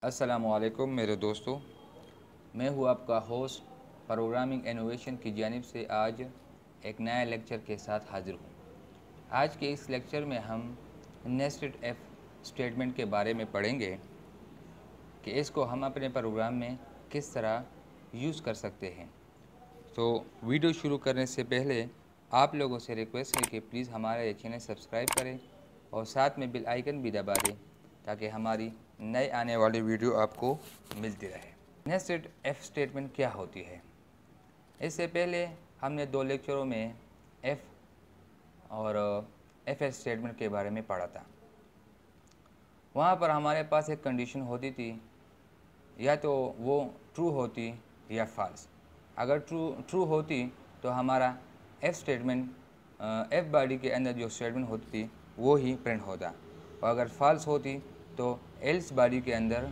अस्सलामुअलैकुम मेरे दोस्तों, मैं हूँ आपका होस्ट प्रोग्रामिंग इनोवेशन की जानिब से आज एक नया लेक्चर के साथ हाज़िर हूँ। आज के इस लेक्चर में हम नेस्टेड एफ स्टेटमेंट के बारे में पढ़ेंगे कि इसको हम अपने प्रोग्राम में किस तरह यूज़ कर सकते हैं। तो वीडियो शुरू करने से पहले आप लोगों से रिक्वेस्ट है कि प्लीज़ हमारा ये चैनल सब्सक्राइब करें और साथ में बेल आइकन भी दबा दें ताकि हमारी नए आने वाली वीडियो आपको मिलती रहे। नेस्टेड एफ स्टेटमेंट क्या होती है? इससे पहले हमने 2 लेक्चरों में एफ और एफ स्टेटमेंट के बारे में पढ़ा था। वहाँ पर हमारे पास एक कंडीशन होती थी, या तो वो ट्रू होती या फॉल्स। अगर ट्रू होती तो हमारा एफ स्टेटमेंट एफ बॉडी के अंदर जो स्टेटमेंट होती थी वो ही प्रिंट होता, और अगर फॉल्स होती तो एल्स बॉडी के अंदर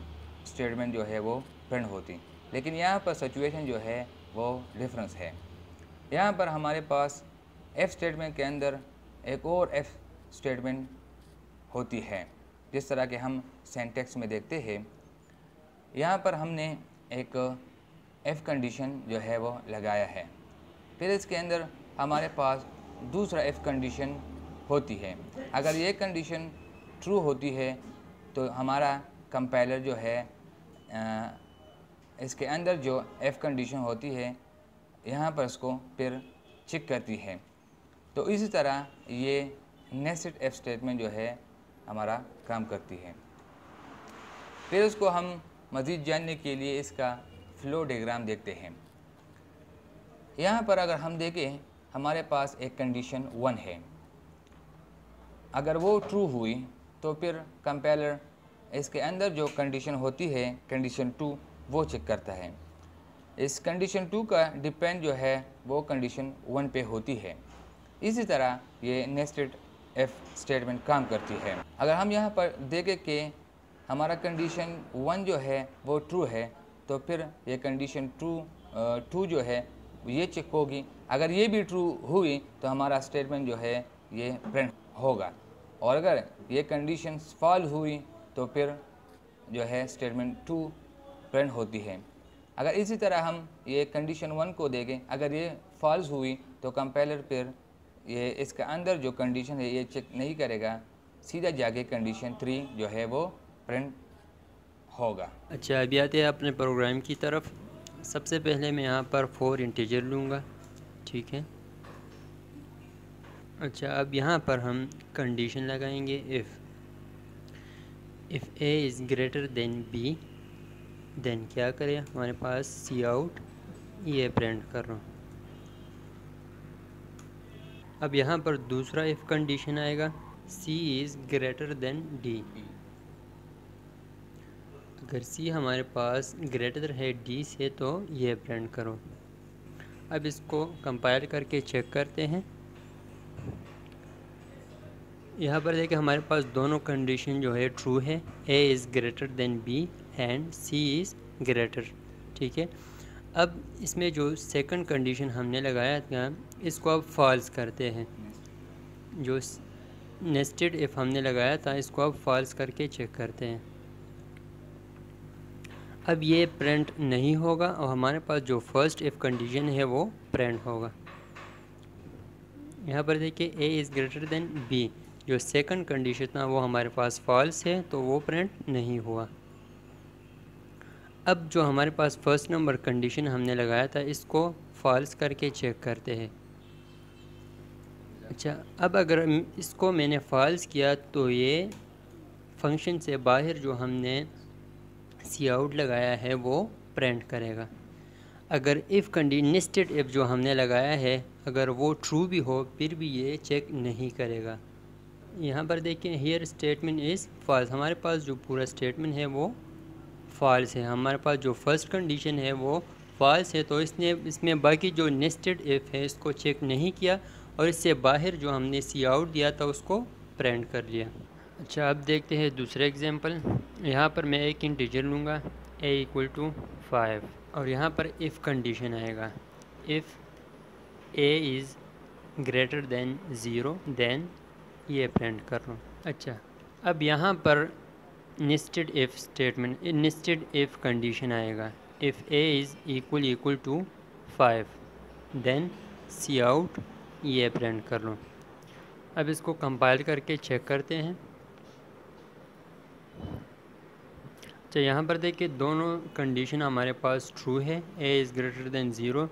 स्टेटमेंट जो है वो प्रिंट होती। लेकिन यहाँ पर सिचुएशन जो है वो डिफरेंस है। यहाँ पर हमारे पास एफ स्टेटमेंट के अंदर एक और एफ स्टेटमेंट होती है, जिस तरह के हम सिंटैक्स में देखते हैं। यहाँ पर हमने एक एफ कंडीशन जो है वो लगाया है, फिर इसके अंदर हमारे पास दूसरा एफ कंडीशन होती है। अगर ये कंडीशन ट्रू होती है तो हमारा कंपाइलर जो है इसके अंदर जो एफ कंडीशन होती है यहाँ पर इसको फिर चेक करती है। तो इसी तरह ये नेस्टेड एफ स्टेटमेंट जो है हमारा काम करती है। फिर उसको हम मज़ीद जानने के लिए इसका फ्लो डायग्राम देखते हैं। यहाँ पर अगर हम देखें, हमारे पास एक कंडीशन 1 है। अगर वो ट्रू हुई तो फिर कंपाइलर इसके अंदर जो कंडीशन होती है कंडीशन 2 वो चेक करता है। इस कंडीशन 2 का डिपेंड जो है वो कंडीशन 1 पे होती है। इसी तरह ये नेस्टेड एफ स्टेटमेंट काम करती है। अगर हम यहाँ पर देखें कि हमारा कंडीशन 1 जो है वो ट्रू है, तो फिर ये कंडीशन 2 जो है ये चेक होगी। अगर ये भी ट्रू हुई तो हमारा स्टेटमेंट जो है ये प्रिंट होगा, और अगर ये कंडीशन फॉल्स हुई तो फिर जो है स्टेटमेंट 2 प्रिंट होती है। अगर इसी तरह हम ये कंडीशन 1 को देखें, अगर ये फॉल्स हुई तो कंपाइलर फिर ये इसका अंदर जो कंडीशन है ये चेक नहीं करेगा, सीधा जाके कंडीशन 3 जो है वो प्रिंट होगा। अच्छा, अभी आते हैं अपने प्रोग्राम की तरफ। सबसे पहले मैं यहाँ पर 4 इंटीजर लूँगा, ठीक है। अच्छा, अब यहाँ पर हम कंडीशन लगाएंगे if A is greater than B, then क्या करें, हमारे पास सी आउट ये प्रिंट कर रहा हूँ। अब यहाँ पर दूसरा इफ़ कंडीशन आएगा, सी इज़ ग्रेटर देन डी। अगर सी हमारे पास ग्रेटर है डी से तो ये प्रिंट करो। अब इसको कंपाइल करके चेक करते हैं। यहाँ पर देखिए हमारे पास दोनों कंडीशन जो है ट्रू है, A is greater than B and C is greater, ठीक है। अब इसमें जो सेकंड कंडीशन हमने लगाया था इसको अब फॉल्स करते हैं। जो नेस्टेड इफ़ हमने लगाया था इसको अब फॉल्स करके चेक करते हैं। अब ये प्रिंट नहीं होगा और हमारे पास जो फर्स्ट इफ़ कंडीशन है वो प्रिंट होगा। यहाँ पर देखिए A is greater than B, जो सेकंड कंडीशन था वो हमारे पास फॉल्स है तो वो प्रिंट नहीं हुआ। अब जो हमारे पास फर्स्ट नंबर कंडीशन हमने लगाया था इसको फॉल्स करके चेक करते हैं। अच्छा, अब अगर इसको मैंने फॉल्स किया तो ये फंक्शन से बाहर जो हमने सी आउट लगाया है वो प्रिंट करेगा। अगर इफ़ नेस्टेड इफ़ जो हमने लगाया है अगर वो ट्रू भी हो फिर भी ये चेक नहीं करेगा। यहाँ पर देखिए हियर स्टेटमेंट इज़ फॉल्स, हमारे पास जो पूरा स्टेटमेंट है वो फॉल्स है। हमारे पास जो फर्स्ट कंडीशन है वो फॉल्स है, तो इसमें बाकी जो नेस्टेड इफ़ है इसको चेक नहीं किया और इससे बाहर जो हमने सी आउट दिया था उसको प्रिंट कर लिया। अच्छा, अब देखते हैं दूसरे एग्जांपल। यहाँ पर मैं एक इंटीजर लूँगा a = 5 और यहाँ पर इफ़ कंडीशन आएगा, if a is greater than 0 then ये प्रिंट कर रहा हूँ। अच्छा, अब यहाँ पर nested if statement, nested if condition आएगा। If A is equal to 5 then cout ये प्रिंट कर लो। अब इसको कंपाइल करके चेक करते हैं। तो यहाँ पर देखिए दोनों कंडीशन हमारे पास ट्रू है, A is greater than 0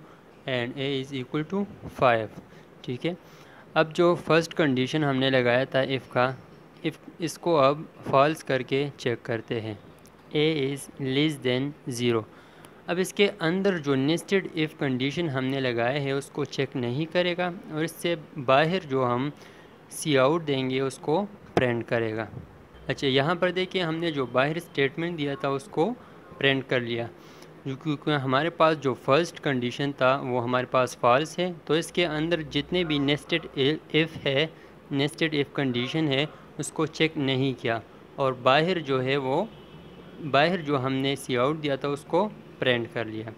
and A is equal to 5। ठीक है, अब जो फर्स्ट कंडीशन हमने लगाया था इफ़ का, इफ़ इसको अब फॉल्स करके चेक करते हैं। A is less than 0। अब इसके अंदर जो नेस्टेड इफ़ कंडीशन हमने लगाया है उसको चेक नहीं करेगा और इससे बाहर जो हम सी आउट देंगे उसको प्रिंट करेगा। अच्छा, यहाँ पर देखिए हमने जो बाहर स्टेटमेंट दिया था उसको प्रिंट कर लिया, क्योंकि हमारे पास जो फर्स्ट कंडीशन था वो हमारे पास फॉल्स है, तो इसके अंदर जितने भी नेस्टेड इफ़ है, नेस्टेड इफ़ कंडीशन है उसको चेक नहीं किया और बाहर जो है वो बाहर जो हमने सी आउट दिया था उसको प्रिंट कर लिया।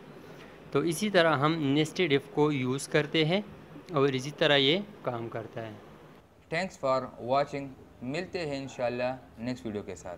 तो इसी तरह हम नेस्टेड इफ़ को यूज़ करते हैं और इसी तरह ये काम करता है। Thanks for watching. मिलते हैं इंशाल्लाह नेक्स्ट वीडियो के साथ।